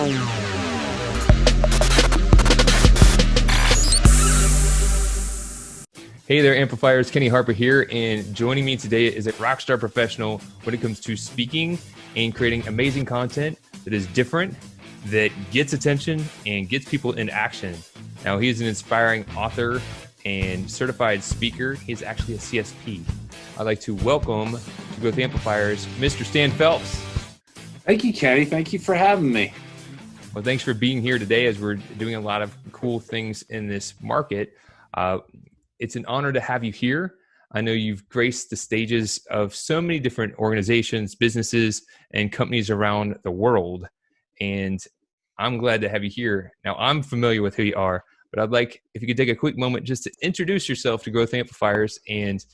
Hey there, Amplifiers. Kenny Harper here, and joining me today is a rockstar professional when it comes to speaking and creating amazing content that is different, that gets attention, and gets people in action. Now, he's an inspiring author and certified speaker. He's actually a CSP. I'd like to welcome to Growth Amplifiers, Mr. Stan Phelps. Thank you, Kenny. Thank you for having me. Well, thanks for being here today as we're doing a lot of cool things in this market. It's an honor to have you here. I know you've graced the stages of so many different organizations, businesses, and companies around the world. And I'm glad to have you here. Now, I'm familiar with who you are, but I'd like if you could take a quick moment just to introduce yourself to Growth Amplifiers and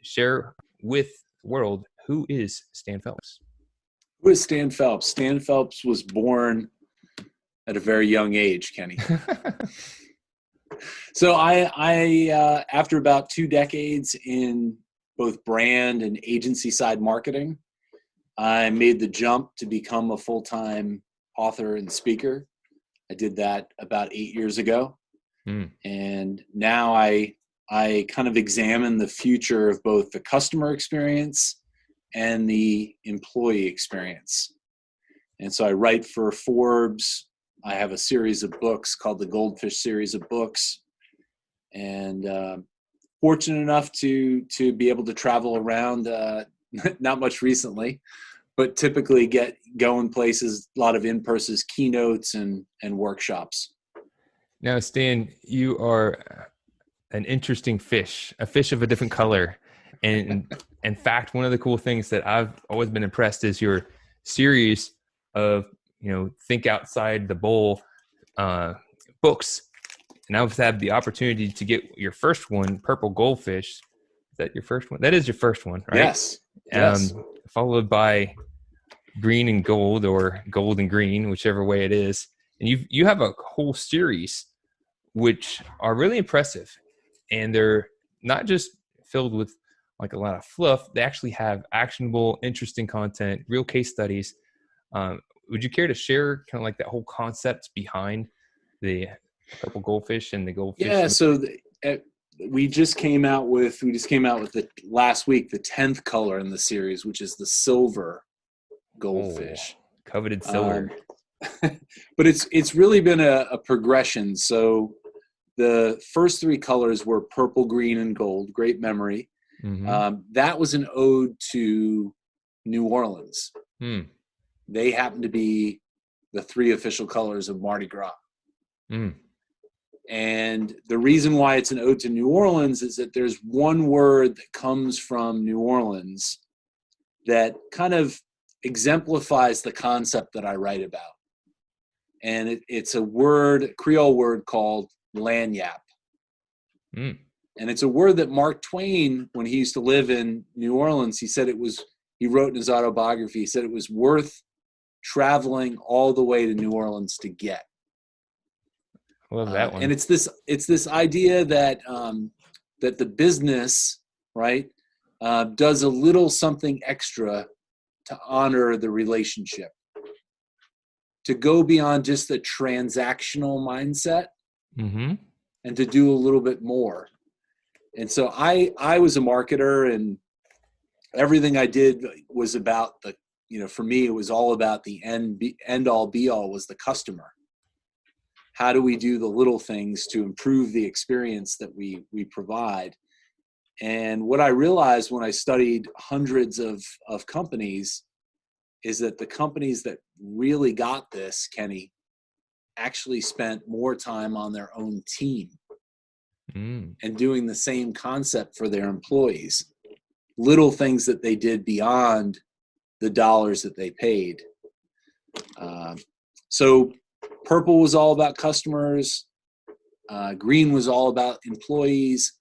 share with the world, who is Stan Phelps? Who is Stan Phelps? Stan Phelps was born at a very young age, Kenny. So I after about 2 decades in both brand and agency side marketing, I made the jump to become a full-time author and speaker. I did that about 8 years ago. And now I kind of examine the future of both the customer experience and the employee experience. And so I write for Forbes. I have a series of books called the Goldfish series of books, and fortunate enough to be able to travel around, not much recently, but typically get going places, a lot of in-person keynotes and workshops. Now, Stan, you are an interesting fish, a fish of a different color. And in fact, one of the cool things that I've always been impressed is your series of, think outside the bowl books. And I've had the opportunity to get your first one, Purple Goldfish. Is that your first one? That is your first one, right? Yes. Yes. Followed by Green and Gold, or Gold and Green, whichever way it is. And you have a whole series which are really impressive. And they're not just filled with like a lot of fluff. They actually have actionable, interesting content, real case studies. Would you care to share kind of like that whole concept behind the Purple Goldfish and the Goldfish? Yeah. So we just came out with last week, the 10th color in the series, which is the silver goldfish. Coveted silver. But it's really been a progression. So the first 3 colors were purple, green, and gold. Great memory. Mm-hmm. That was an ode to New Orleans. They happen to be the 3 official colors of Mardi Gras. And the reason why it's an ode to New Orleans is that there's one word that comes from New Orleans that kind of exemplifies the concept that I write about. And it's a Creole word called lagniappe. And it's a word that Mark Twain, when he used to live in New Orleans, he wrote in his autobiography, he said it was worth traveling all the way to New Orleans to get. I love that one. And it's this idea that that the business, right, does a little something extra to honor the relationship, to go beyond just the transactional mindset, and to do a little bit more. And so I was a marketer, and everything I did was about for me, it was all about the end all be all was the customer. How do we do the little things to improve the experience that we provide? And what I realized when I studied hundreds of companies is that the companies that really got this, Kenny, actually spent more time on their own team and doing the same concept for their employees. Little things that they did beyond the dollars that they paid. So purple was all about customers. Green was all about employees.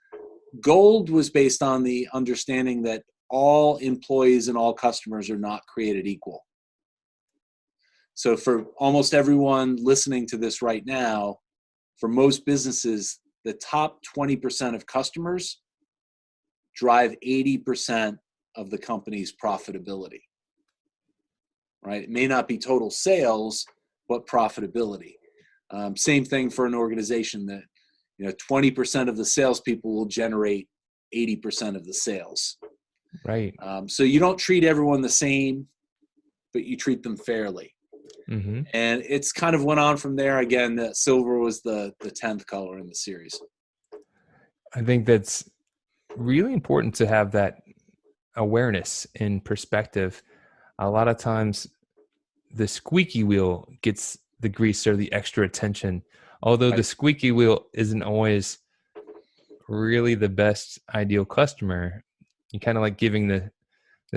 Gold was based on the understanding that all employees and all customers are not created equal. So for almost everyone listening to this right now, for most businesses, the top 20% of customers drive 80% of the company's profitability, right? It may not be total sales, but profitability. Same thing for an organization that, 20% of the salespeople will generate 80% of the sales. Right. So you don't treat everyone the same, but you treat them fairly. Mm-hmm. And it's kind of went on from there. Again, silver was the 10th color in the series. I think that's really important to have that awareness and perspective. A lot of times the squeaky wheel gets the grease or the extra attention, although the squeaky wheel isn't always really the best ideal customer. You kind of like giving the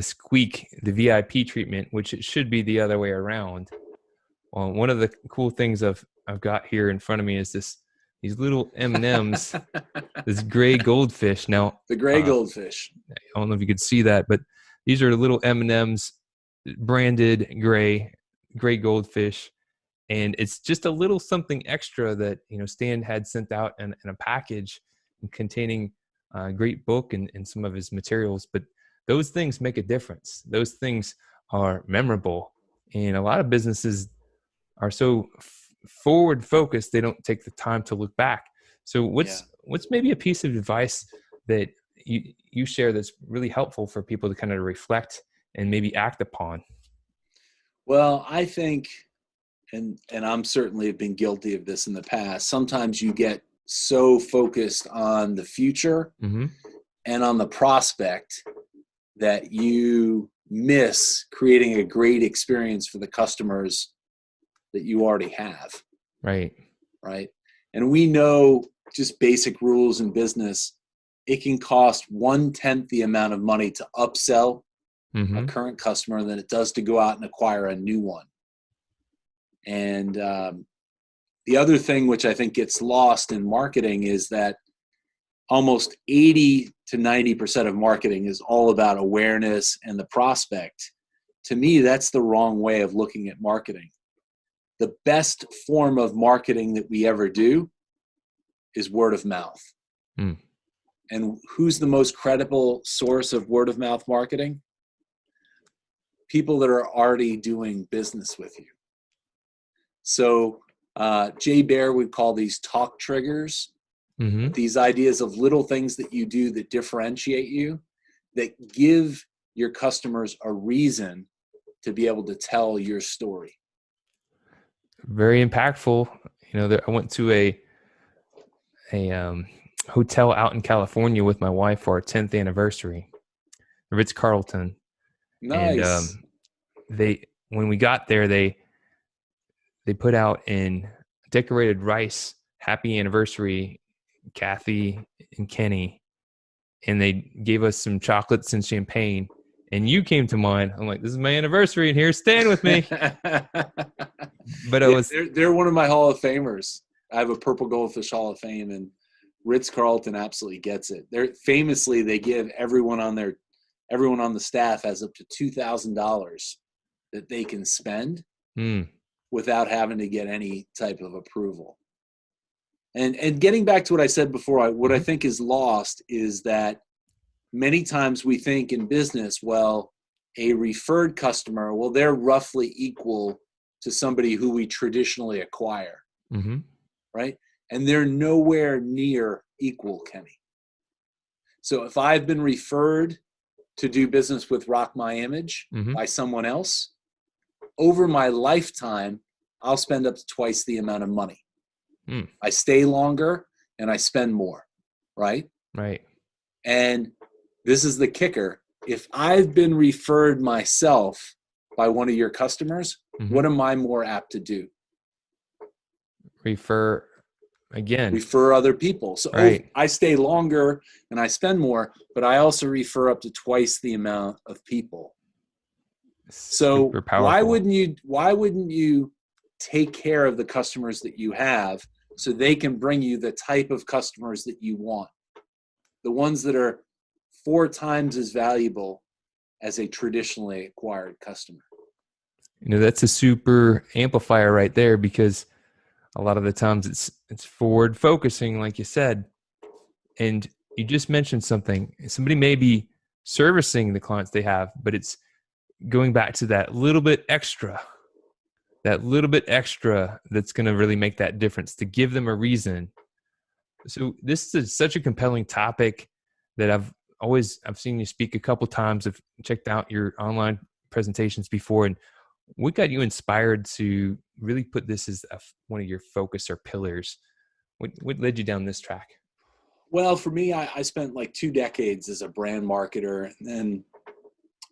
squeak the VIP treatment, which it should be the other way around. Well, one of the cool things I've got here in front of me is these little M&Ms, this gray goldfish. Now, the gray goldfish. I don't know if you could see that, but these are little M&Ms, branded gray goldfish, and it's just a little something extra that Stan had sent out in a package containing a great book and some of his materials. But those things make a difference. Those things are memorable, and a lot of businesses are so forward focused they don't take the time to look back. So what's maybe a piece of advice that you share that's really helpful for people to kind of reflect and maybe act upon? Well, I think, and I'm certainly have been guilty of this in the past, sometimes you get so focused on the future mm-hmm. and on the prospect that you miss creating a great experience for the customers that you already have. Right. And we know just basic rules in business. It can cost 1/10 the amount of money to upsell mm-hmm. a current customer than it does to go out and acquire a new one. And the other thing which I think gets lost in marketing is that almost 80 to 90% of marketing is all about awareness and the prospect. To me, that's the wrong way of looking at marketing. The best form of marketing that we ever do is word of mouth. Mm. And who's the most credible source of word of mouth marketing? People that are already doing business with you. So Jay Baer would call these talk triggers, mm-hmm. these ideas of little things that you do that differentiate you, that give your customers a reason to be able to tell your story. Very impactful. I went to a hotel out in California with my wife for our 10th anniversary, Ritz-Carlton. Nice. And when we got there, they put out in decorated rice, happy anniversary, Kathy and Kenny, and they gave us some chocolates and champagne. And you came to mind. I'm like, this is my anniversary, and here's Stan with me. But they're one of my Hall of Famers. I have a Purple Goldfish Hall of Fame, and Ritz-Carlton absolutely gets it. They give everyone on the staff has up to $2,000 that they can spend without having to get any type of approval. And getting back to what I said before, what I think is lost is that many times we think in business, well, a referred customer, well, they're roughly equal to somebody who we traditionally acquire, mm-hmm. right? And they're nowhere near equal, Kenny. So if I've been referred to do business with Rock My Image by someone else, over my lifetime, I'll spend up to twice the amount of money. I stay longer and I spend more, right? Right. And this is the kicker. If I've been referred myself by one of your customers, what am I more apt to do? Refer other people. So I stay longer and I spend more, but I also refer up to twice the amount of people. So why wouldn't you take care of the customers that you have so they can bring you the type of customers that you want? The ones that are 4 times as valuable as a traditionally acquired customer. That's a super amplifier right there, because a lot of the times it's forward focusing, like you said. And you just mentioned something. Somebody may be servicing the clients they have, but it's going back to that little bit extra that little bit extra that's going to really make that difference, to give them a reason. So this is such a compelling topic that I've seen you speak a couple times. I've checked out your online presentations before, and what got you inspired to really put this as one of your focus or pillars? What led you down this track? Well, for me, I spent like 2 decades as a brand marketer, and then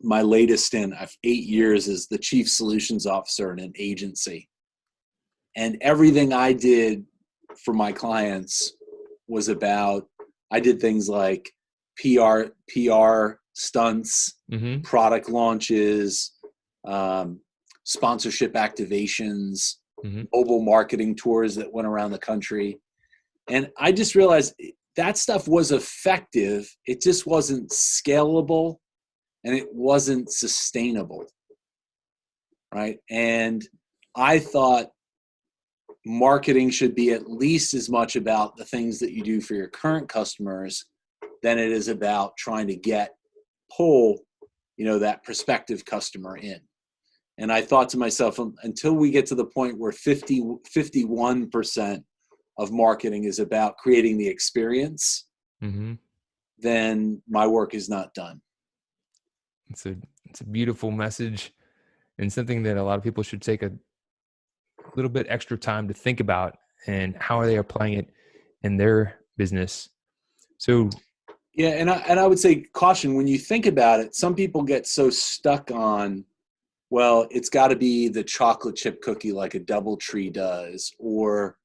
my latest stint, I've 8 years as the chief solutions officer in an agency. And everything I did for my clients was about, I did things like PR stunts, Mm-hmm. product launches, sponsorship activations, Mm-hmm. mobile marketing tours that went around the country. And I just realized that stuff was effective. It just wasn't scalable and it wasn't sustainable. Right. And I thought marketing should be at least as much about the things that you do for your current customers than it is about trying to pull, that prospective customer in. And I thought to myself, until we get to the point where 51% of marketing is about creating the experience, Mm-hmm. then my work is not done. It's a beautiful message, and something that a lot of people should take a little bit extra time to think about, and how are they applying it in their business. So yeah, and I would say caution when you think about it. Some people get so stuck on, well, it's got to be the chocolate chip cookie like a DoubleTree does, or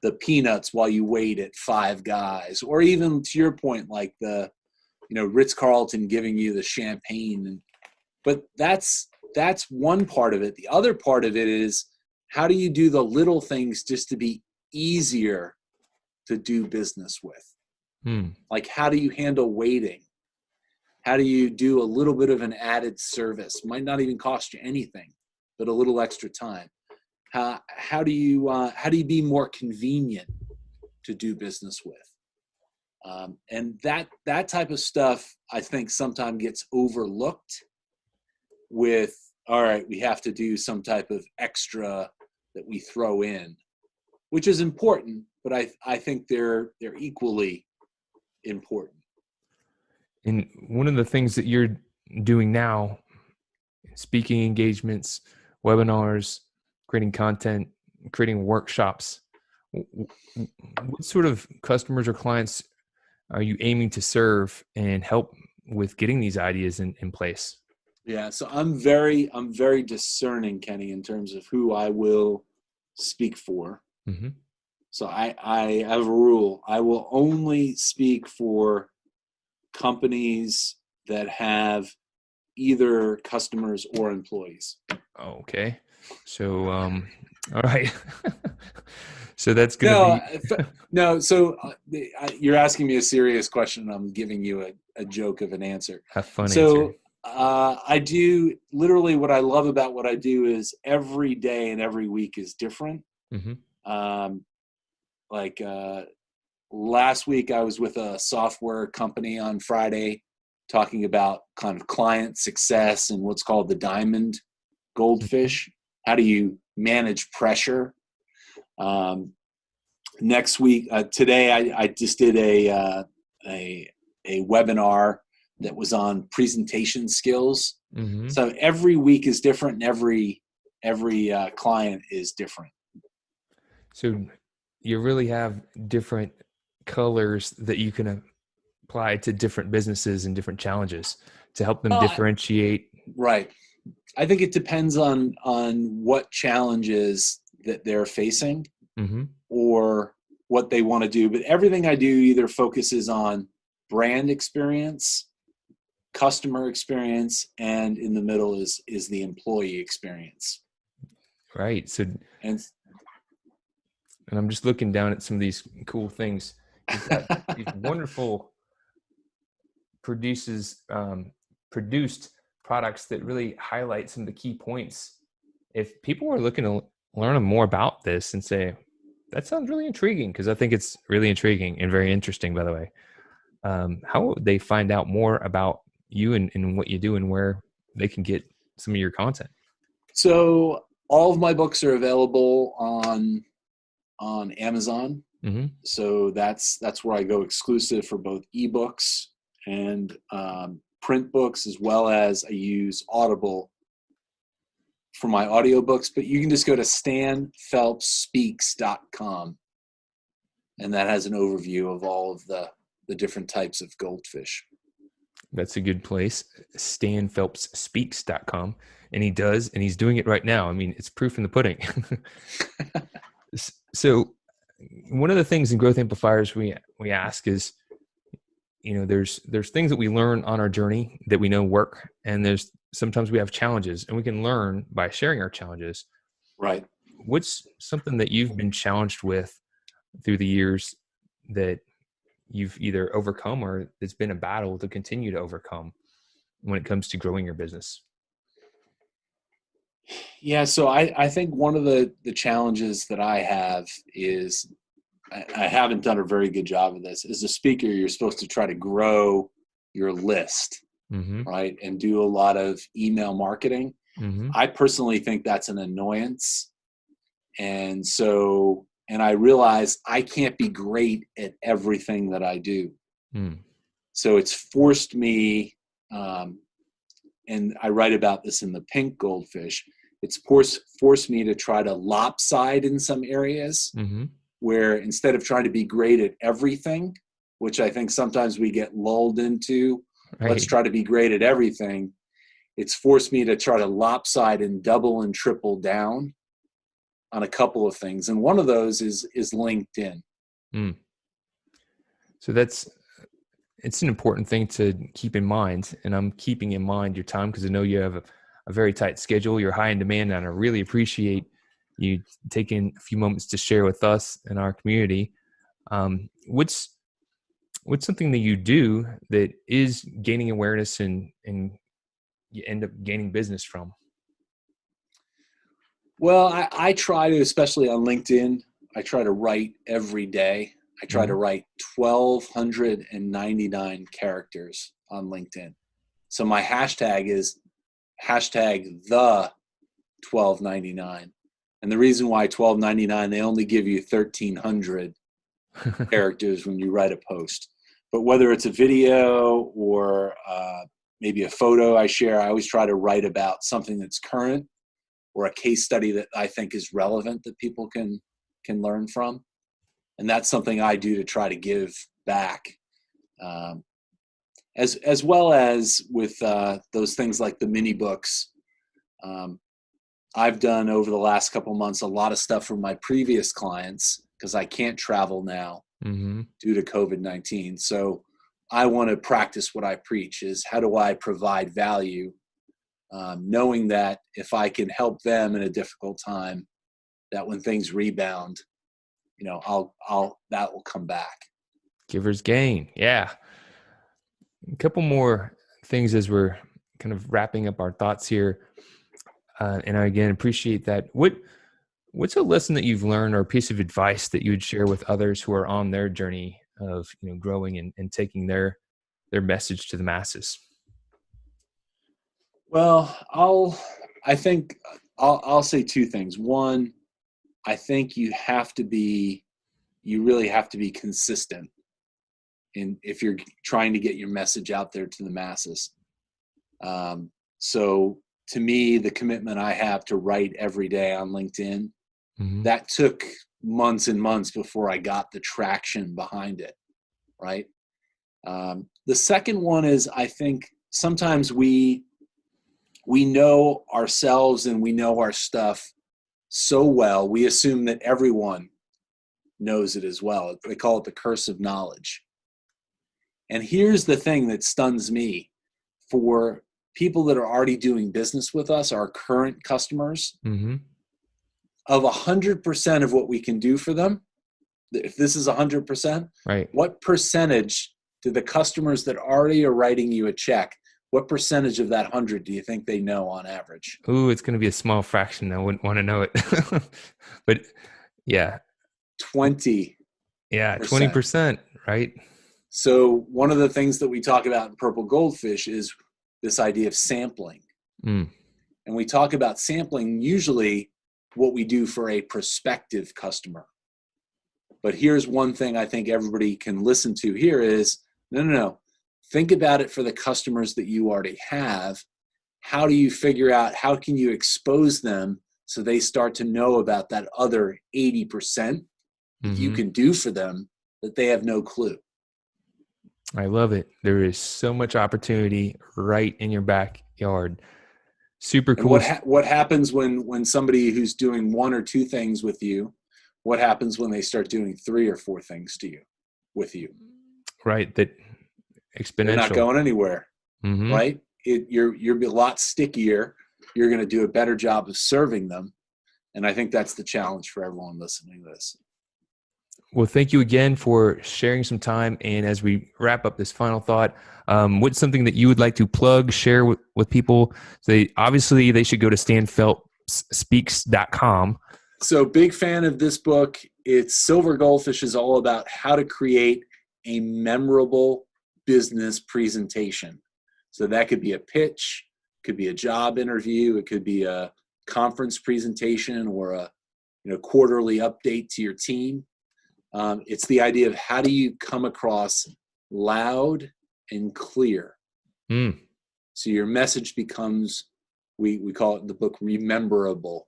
the peanuts while you wait at Five Guys, or even to your point, like the Ritz-Carlton giving you the champagne. But that's one part of it. The other part of it is, how do you do the little things just to be easier to do business with? Like, how do you handle waiting? How do you do a little bit of an added service? Might not even cost you anything, but a little extra time. How do you be more convenient to do business with? And that type of stuff, I think, sometimes gets overlooked with, all right, we have to do some type of extra that we throw in, which is important, but I think they're equally important. And one of the things that you're doing now, speaking engagements, webinars, creating content, creating workshops, what sort of customers or clients are you aiming to serve and help with getting these ideas in place? Yeah, so I'm very discerning, Kenny, in terms of who I will speak for. Mm-hmm. So I have a rule. I will only speak for companies that have either customers or employees. Okay. So, all right. So that's going to be. No. So you're asking me a serious question, and I'm giving you a joke of an answer. A fun So answer. I do literally, what I love about what I do is every day and every week is different. Mm-hmm. Like last week, I was with a software company on Friday talking about kind of client success and what's called the diamond goldfish. How do you manage pressure? Next week, today, I just did a webinar that was on presentation skills. Mm-hmm. So every week is different, and every client is different. So you really have different colors that you can apply to different businesses and different challenges to help them differentiate. Right. I think it depends on what challenges that they're facing, Mm-hmm. or what they want to do. But everything I do either focuses on brand experience, customer experience, and in the middle is the employee experience. Right. So, And I'm just looking down at some of these cool things. You've got these wonderful produced products that really highlight some of the key points. If people are looking to learn more about this and say, that sounds really intriguing, because I think it's really intriguing and very interesting, by the way, how would they find out more about you and what you do, and where they can get some of your content? so All of my books are available on Amazon. Mm-hmm. So that's where I go exclusive for both ebooks and print books, as well as I use Audible for my audiobooks. But you can just go to stanphelpsspeaks.com, and that has an overview of all of the different types of goldfish. That's a good place, stanphelpsspeaks.com. And he does, and he's doing it right now. I mean, it's proof in the pudding. So one of the things in Growth Amplifiers we ask is, there's things that we learn on our journey that we know work, and there's sometimes we have challenges, and we can learn by sharing our challenges. Right. What's something that you've been challenged with through the years that you've either overcome or it's been a battle to continue to overcome when it comes to growing your business? Yeah, so I think one of the challenges that I have is I haven't done a very good job of this. As a speaker, you're supposed to try to grow your list, Mm-hmm. right? And do a lot of email marketing. Mm-hmm. I personally think that's an annoyance. And I realize I can't be great at everything that I do. Mm. So it's forced me, and I write about this in the Pink Goldfish, it's forced me to try to lopside in some areas, Mm-hmm. where instead of trying to be great at everything, which I think sometimes we get lulled into, Right. let's try to be great at everything. It's forced me to try to lopside and double and triple down on a couple of things. And one of those is LinkedIn. Mm. So it's an important thing to keep in mind. And I'm keeping in mind your time because I know you have a very tight schedule. You're high in demand, and I really appreciate you taking a few moments to share with us and our community. What's something that you do that is gaining awareness and you end up gaining business from? Well, I try to, especially on LinkedIn, I try to write every day. I try to write 1,299 characters on LinkedIn. So my hashtag is hashtag the 1299. And the reason why 1299, they only give you 1,300 characters when you write a post. But whether it's a video or maybe a photo I share, I always try to write about something that's current or a case study that I think is relevant that people can learn from. And that's something I do to try to give back, as well as with those things like the mini books. I've done over the last couple months a lot of stuff for my previous clients because I can't travel now Mm-hmm. due to COVID-19. So I want to practice what I preach: is how do I provide value, knowing that if I can help them in a difficult time, that when things rebound, that will come back. Givers gain. Yeah. A couple more things as we're kind of wrapping up our thoughts here. And I again appreciate that. What's a lesson that you've learned or a piece of advice that you would share with others who are on their journey of growing and taking their message to the masses? Well, I'll say two things. One, I think you really have to be consistent if you're trying to get your message out there to the masses. So to me, the commitment I have to write every day on LinkedIn, Mm-hmm. that took months and months before I got the traction behind it, right? The second one is, I think sometimes we know ourselves and we know our stuff so well, we assume that everyone knows it as well. They call it the curse of knowledge. And here's the thing that stuns me. For people that are already doing business with us, our current customers, Mm-hmm. of 100% of what we can do for them, if this is 100%, Right. what percentage do the customers that already are writing you a check, what percentage of that 100 do you think they know on average? Ooh, it's going to be a small fraction. I wouldn't want to know it. But yeah. 20%. Yeah. 20%. Right. So one of the things that we talk about in Purple Goldfish is this idea of sampling. Mm. And we talk about sampling usually what we do for a prospective customer. But here's one thing I think everybody can listen to here is, no. Think about it for the customers that you already have. How do you figure out, how can you expose them so they start to know about that other 80% that you can do for them that they have no clue? I love it. There is so much opportunity right in your backyard. Super cool. And what happens when somebody who's doing one or two things with you, what happens when they start doing 3 or 4 things with you? Right. That exponential. They're not going anywhere. Right? You're a lot stickier. You're going to do a better job of serving them. And I think that's the challenge for everyone listening to this. Well, thank you again for sharing some time. And as we wrap up this final thought, what's something that you would like to plug, share with people? So obviously they should go to stanphelpsspeaks.com. So big fan of this book. It's Silver Goldfish is all about how to create a memorable business presentation. So that could be a pitch, could be a job interview, it could be a conference presentation or a quarterly update to your team. It's the idea of how do you come across loud and clear. So your message becomes, we call it in the book, rememberable.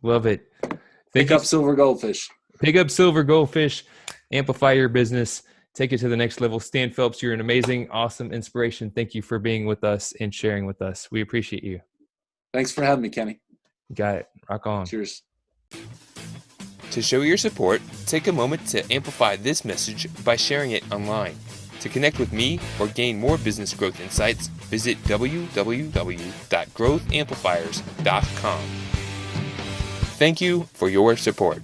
Love it. Pick up Silver Goldfish. Pick up Silver Goldfish. Amplify your business. Take it to the next level. Stan Phelps, you're an amazing, awesome inspiration. Thank you for being with us and sharing with us. We appreciate you. Thanks for having me, Kenny. Got it. Rock on. Cheers. To show your support, take a moment to amplify this message by sharing it online. To connect with me or gain more business growth insights, visit www.growthamplifiers.com. Thank you for your support.